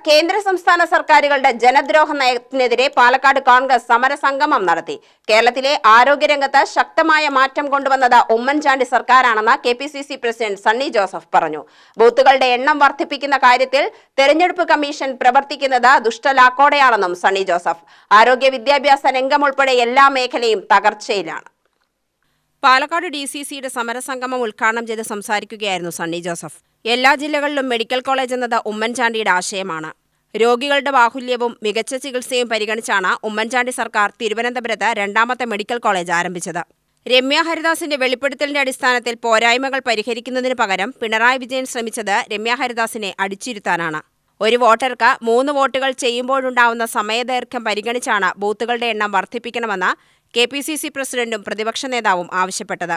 കേന്ദ്ര സംസ്ഥാന സർക്കാരുകളുടെ ജനദ്രോഹ നയത്തിനെതിരെ പാലക്കാട് കോൺഗ്രസ് സമരസംഗമം നടത്തി. കേരളത്തിലെ ആരോഗ്യരംഗത്ത് ശക്തമായ മാറ്റം കൊണ്ടുവന്നത് ഉമ്മൻചാണ്ടി സർക്കാരാണെന്ന് കെപിസിസി പ്രസിഡന്റ് സണ്ണി ജോസഫ് പറഞ്ഞു. ബൂത്തുകളുടെ എണ്ണം വർദ്ധിപ്പിക്കുന്ന കാര്യത്തിൽ തെരഞ്ഞെടുപ്പ് കമ്മീഷൻ പ്രവർത്തിക്കുന്നത് ദുഷ്ടലാക്കോടെയാണെന്നും സണ്ണി ജോസഫ്. ആരോഗ്യ വിദ്യാഭ്യാസ രംഗം ഉൾപ്പെടെ എല്ലാ മേഖലയും തകർച്ചയിലാണ്. പാലക്കാട് DCCയുടെ സമരസംഗമം ഉദ്ഘാടനം ചെയ്ത് സംസാരിക്കുകയായിരുന്നു സണ്ണി ജോസഫ്. എല്ലാ ജില്ലകളിലും മെഡിക്കൽ കോളേജ് എന്നത് ഉമ്മൻചാണ്ടിയുടെ ആശയമാണ്. രോഗികളുടെ ബാഹുല്യവും മികച്ച ചികിത്സയും പരിഗണിച്ചാണ് ഉമ്മൻചാണ്ടി സർക്കാർ തിരുവനന്തപുരത്ത് രണ്ടാമത്തെ മെഡിക്കൽ കോളേജ് ആരംഭിച്ചത്. രമ്യ ഹരിദാസിന്റെ വെളിപ്പെടുത്തലിന്റെ അടിസ്ഥാനത്തിൽ പോരായ്മകൾ പരിഹരിക്കുന്നതിന് പകരം പിണറായി വിജയൻ ശ്രമിച്ചത് രമ്യ ഹരിദാസിനെ അടിച്ചിരുത്താനാണ്. ഒരു വോട്ടർക്ക് 3 വോട്ടുകൾ ചെയ്യുമ്പോഴുണ്ടാവുന്ന സമയദൈർഘ്യം പരിഗണിച്ചാണ് ബൂത്തുകളുടെ എണ്ണം വർദ്ധിപ്പിക്കണമെന്ന് കെപിസിസി പ്രസിഡന്റും പ്രതിപക്ഷ നേതാവും ആവശ്യപ്പെട്ടത്.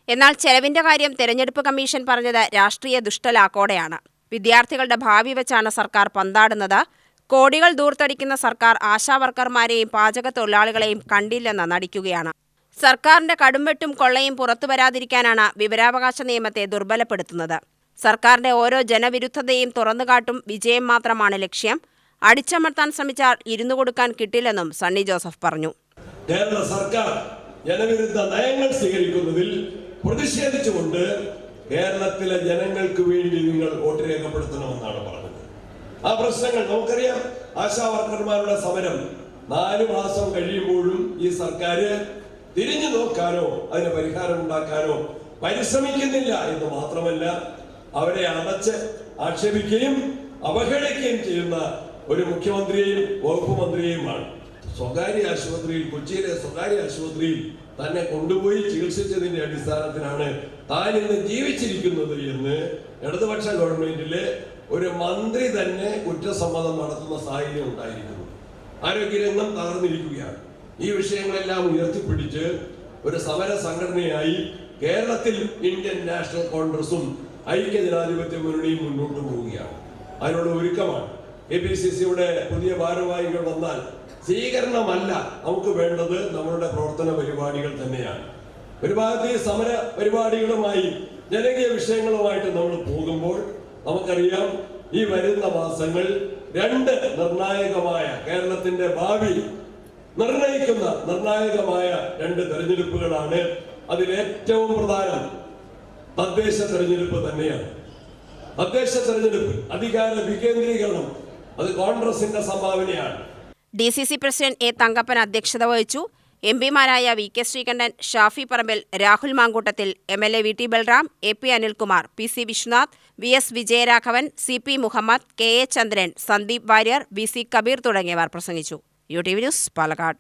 എന്നാൽ ചെലവിന്റെ കാര്യം തെരഞ്ഞെടുപ്പ് കമ്മീഷൻ പറഞ്ഞത് രാഷ്ട്രീയ ദുഷ്ടലാക്കോടെയാണ്. വിദ്യാർത്ഥികളുടെ ഭാവി വെച്ചാണ് സർക്കാർ പന്താടുന്നത്. കോടികൾ ദൂർത്തടിക്കുന്ന സർക്കാർ ആശാവർക്കർമാരെയും പാചക തൊഴിലാളികളെയും കണ്ടില്ലെന്ന് നടിക്കുകയാണ്. സർക്കാരിന്റെ കടുംവെട്ടും കൊള്ളയും പുറത്തുവരാതിരിക്കാനാണ് വിവരാവകാശ നിയമത്തെ ദുർബലപ്പെടുത്തുന്നത്. സർക്കാരിന്റെ ഓരോ ജനവിരുദ്ധതയും തുറന്നുകാട്ടും വിജയം മാത്രമാണ് ലക്ഷ്യം. അടിച്ചമർത്താൻ ശ്രമിച്ചാൽ ഇരുന്നു കൊടുക്കാൻ കിട്ടില്ലെന്നും സണ്ണി ജോസഫ് പറഞ്ഞു. കേരള സർക്കാർ ജനവിരുദ്ധ നയങ്ങൾ സ്വീകരിക്കുന്നതിൽ പ്രതിഷേധിച്ചുകൊണ്ട് കേരളത്തിലെ ജനങ്ങൾക്ക് വേണ്ടി നിങ്ങൾ വോട്ട് രേഖപ്പെടുത്തണമെന്നാണ് പറഞ്ഞത്. ആ പ്രശ്നങ്ങൾ നമുക്കറിയാം. ആശാവർക്കർമാരുടെ സമരം 4 മാസം കഴിയുമ്പോഴും ഈ സർക്കാർ തിരിഞ്ഞു നോക്കാനോ അതിന് പരിഹാരം ഉണ്ടാക്കാനോ പരിശ്രമിക്കുന്നില്ല എന്ന് മാത്രമല്ല, അവരെ അടച്ച് ആക്ഷേപിക്കുകയും അവഹേളിക്കുകയും ചെയ്യുന്ന ഒരു മുഖ്യമന്ത്രിയെയും വകുപ്പ് മന്ത്രിയെയുമാണ്. സ്വകാര്യ ആശുപത്രിയിൽ, കൊച്ചിയിലെ സ്വകാര്യ ആശുപത്രിയിൽ തന്നെ കൊണ്ടുപോയി ചികിത്സിച്ചതിന്റെ അടിസ്ഥാനത്തിലാണ് താൻ ഇന്ന് ജീവിച്ചിരിക്കുന്നത് എന്ന് ഇടതുപക്ഷ ഗവൺമെന്റിലെ ഒരു മന്ത്രി തന്നെ കുറ്റസമ്മതം നടത്തുന്ന സാഹചര്യം ഉണ്ടായിരിക്കുന്നു. ആരോഗ്യരംഗം തകർന്നിരിക്കുകയാണ്. ഈ വിഷയങ്ങളെല്ലാം ഉയർത്തിപ്പിടിച്ച് ഒരു സമര സംഘടനയായി കേരളത്തിൽ ഇന്ത്യൻ നാഷണൽ കോൺഗ്രസും ഐക്യജനാധിപത്യ മുന്നണിയും മുന്നോട്ട് പോവുകയാണ്. അതിനുള്ള ഒരുക്കമാണ്. കെപിസിസിയുടെ പുതിയ ഭാരവാഹികൾ വന്നാൽ സ്വീകരണമല്ല നമുക്ക് വേണ്ടത്, നമ്മളുടെ പ്രവർത്തന പരിപാടികൾ തന്നെയാണ്. ഒരു ഭാഗത്ത് ഈ സമര പരിപാടികളുമായി ജനകീയ വിഷയങ്ങളുമായിട്ട് നമ്മൾ പോകുമ്പോൾ നമുക്കറിയാം, ഈ വരുന്ന മാസങ്ങൾ 2 നിർണായകമായ, കേരളത്തിന്റെ ഭാവി നിർണയിക്കുന്ന നിർണായകമായ 2 തെരഞ്ഞെടുപ്പുകളാണ്. അതിലേറ്റവും പ്രധാനം തദ്ദേശ തെരഞ്ഞെടുപ്പ് തന്നെയാണ്. തദ്ദേശ തെരഞ്ഞെടുപ്പ് അധികാര വികേന്ദ്രീകരണം അത് കോൺഗ്രസിന്റെ സംഭാവനയാണ്. DCC പ്രസിഡന്റ് എ തങ്കപ്പൻ അധ്യക്ഷത വഹിച്ചു. എംപിമാരായ VK Sreekandan, Shafi Parambil, Rahul Mamkootathil, MLA VT Balram, AP Anilkumar, PC Vishwanath, VS Vijayaraghavan, CP Muhammad, KA ചന്ദ്രൻ, സന്ദീപ് വാര്യർ, VC കബീർ തുടങ്ങിയവർ പ്രസംഗിച്ചു. UTV news Palakkad.